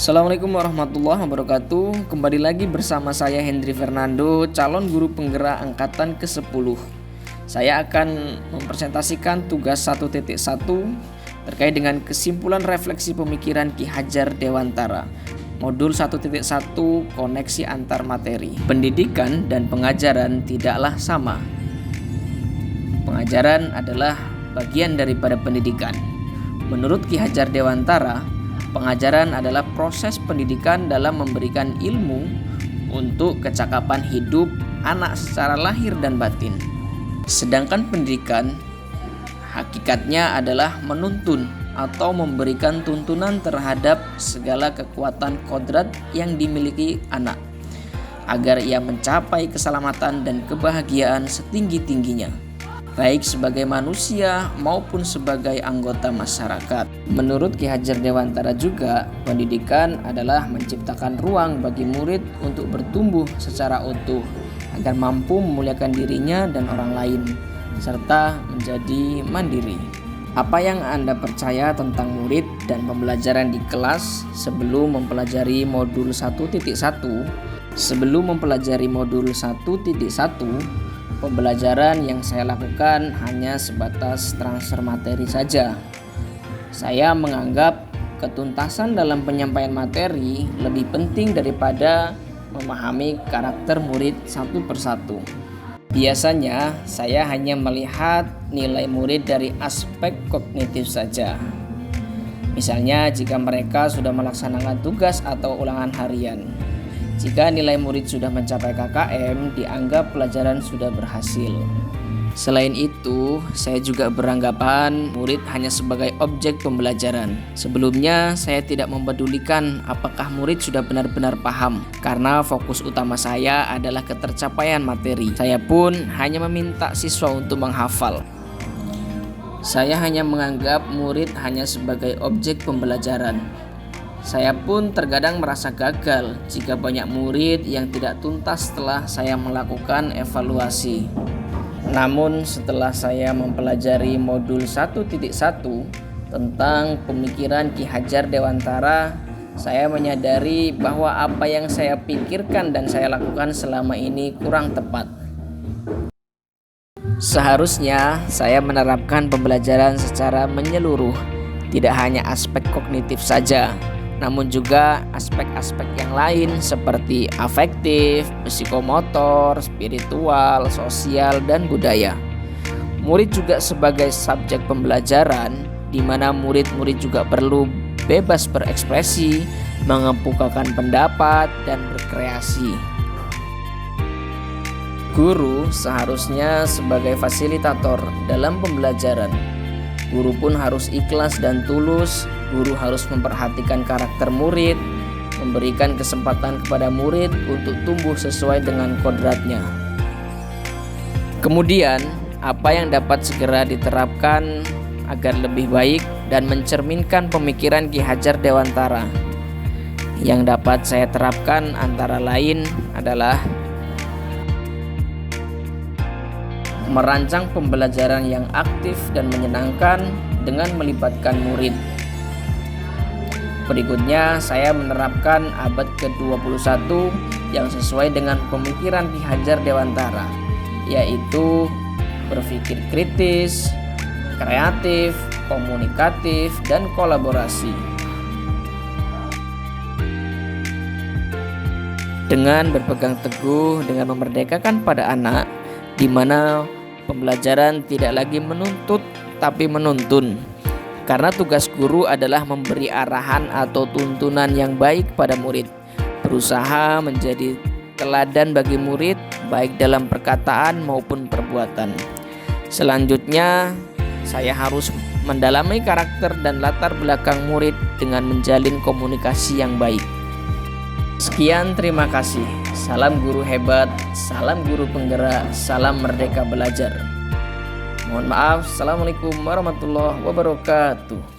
Assalamualaikum warahmatullahi wabarakatuh. Kembali lagi bersama saya Hendri Fernando, calon guru penggerak angkatan ke-10. Saya akan mempresentasikan tugas 1.1 terkait dengan kesimpulan refleksi pemikiran Ki Hajar Dewantara. Modul 1.1 koneksi antar materi. Pendidikan dan pengajaran tidaklah sama. Pengajaran adalah bagian daripada pendidikan. Menurut Ki Hajar Dewantara, pengajaran adalah proses pendidikan dalam memberikan ilmu untuk kecakapan hidup anak secara lahir dan batin. Sedangkan pendidikan hakikatnya adalah menuntun atau memberikan tuntunan terhadap segala kekuatan kodrat yang dimiliki anak, agar ia mencapai keselamatan dan kebahagiaan setinggi-tingginya, baik sebagai manusia maupun sebagai anggota masyarakat. Menurut Ki Hajar Dewantara juga, pendidikan adalah menciptakan ruang bagi murid untuk bertumbuh secara utuh agar mampu memuliakan dirinya dan orang lain, serta menjadi mandiri. Apa yang Anda percaya tentang murid dan pembelajaran di kelas sebelum mempelajari modul 1.1? Sebelum mempelajari modul 1.1, pembelajaran yang saya lakukan hanya sebatas transfer materi saja. Saya menganggap ketuntasan dalam penyampaian materi lebih penting daripada memahami karakter murid satu persatu. Biasanya saya hanya melihat nilai murid dari aspek kognitif saja. Misalnya jika mereka sudah melaksanakan tugas atau ulangan harian. Jika nilai murid sudah mencapai KKM, dianggap pelajaran sudah berhasil. Selain itu, saya juga beranggapan murid hanya sebagai objek pembelajaran. Sebelumnya, saya tidak mempedulikan apakah murid sudah benar-benar paham, karena fokus utama saya adalah ketercapaian materi. Saya pun hanya meminta siswa untuk menghafal. Saya hanya menganggap murid hanya sebagai objek pembelajaran. Saya pun terkadang merasa gagal jika banyak murid yang tidak tuntas setelah saya melakukan evaluasi. Namun setelah saya mempelajari modul 1.1 tentang pemikiran Ki Hajar Dewantara, saya menyadari bahwa apa yang saya pikirkan dan saya lakukan selama ini kurang tepat. Seharusnya saya menerapkan pembelajaran secara menyeluruh, tidak hanya aspek kognitif saja, namun juga aspek-aspek yang lain seperti afektif, psikomotor, spiritual, sosial, dan budaya. Murid juga sebagai subjek pembelajaran, di mana murid-murid juga perlu bebas berekspresi, mengemukakan pendapat, dan berkreasi. Guru seharusnya sebagai fasilitator dalam pembelajaran. Guru pun harus ikhlas dan tulus. Guru harus memperhatikan karakter murid, memberikan kesempatan kepada murid untuk tumbuh sesuai dengan kodratnya. Kemudian, apa yang dapat segera diterapkan agar lebih baik dan mencerminkan pemikiran Ki Hajar Dewantara? Yang dapat saya terapkan antara lain adalah merancang pembelajaran yang aktif dan menyenangkan dengan melibatkan murid. Berikutnya, saya menerapkan abad ke-21 yang sesuai dengan pemikiran Ki Hajar Dewantara, yaitu berpikir kritis, kreatif, komunikatif, dan kolaborasi. Dengan berpegang teguh dengan memerdekakan pada anak, di mana pembelajaran tidak lagi menuntut tapi menuntun. Karena tugas guru adalah memberi arahan atau tuntunan yang baik pada murid, berusaha menjadi teladan bagi murid baik dalam perkataan maupun perbuatan. Selanjutnya, saya harus mendalami karakter dan latar belakang murid dengan menjalin komunikasi yang baik. Sekian, terima kasih. Salam guru hebat, salam guru penggerak, salam merdeka belajar. Mohon maaf. Assalamualaikum warahmatullahi wabarakatuh.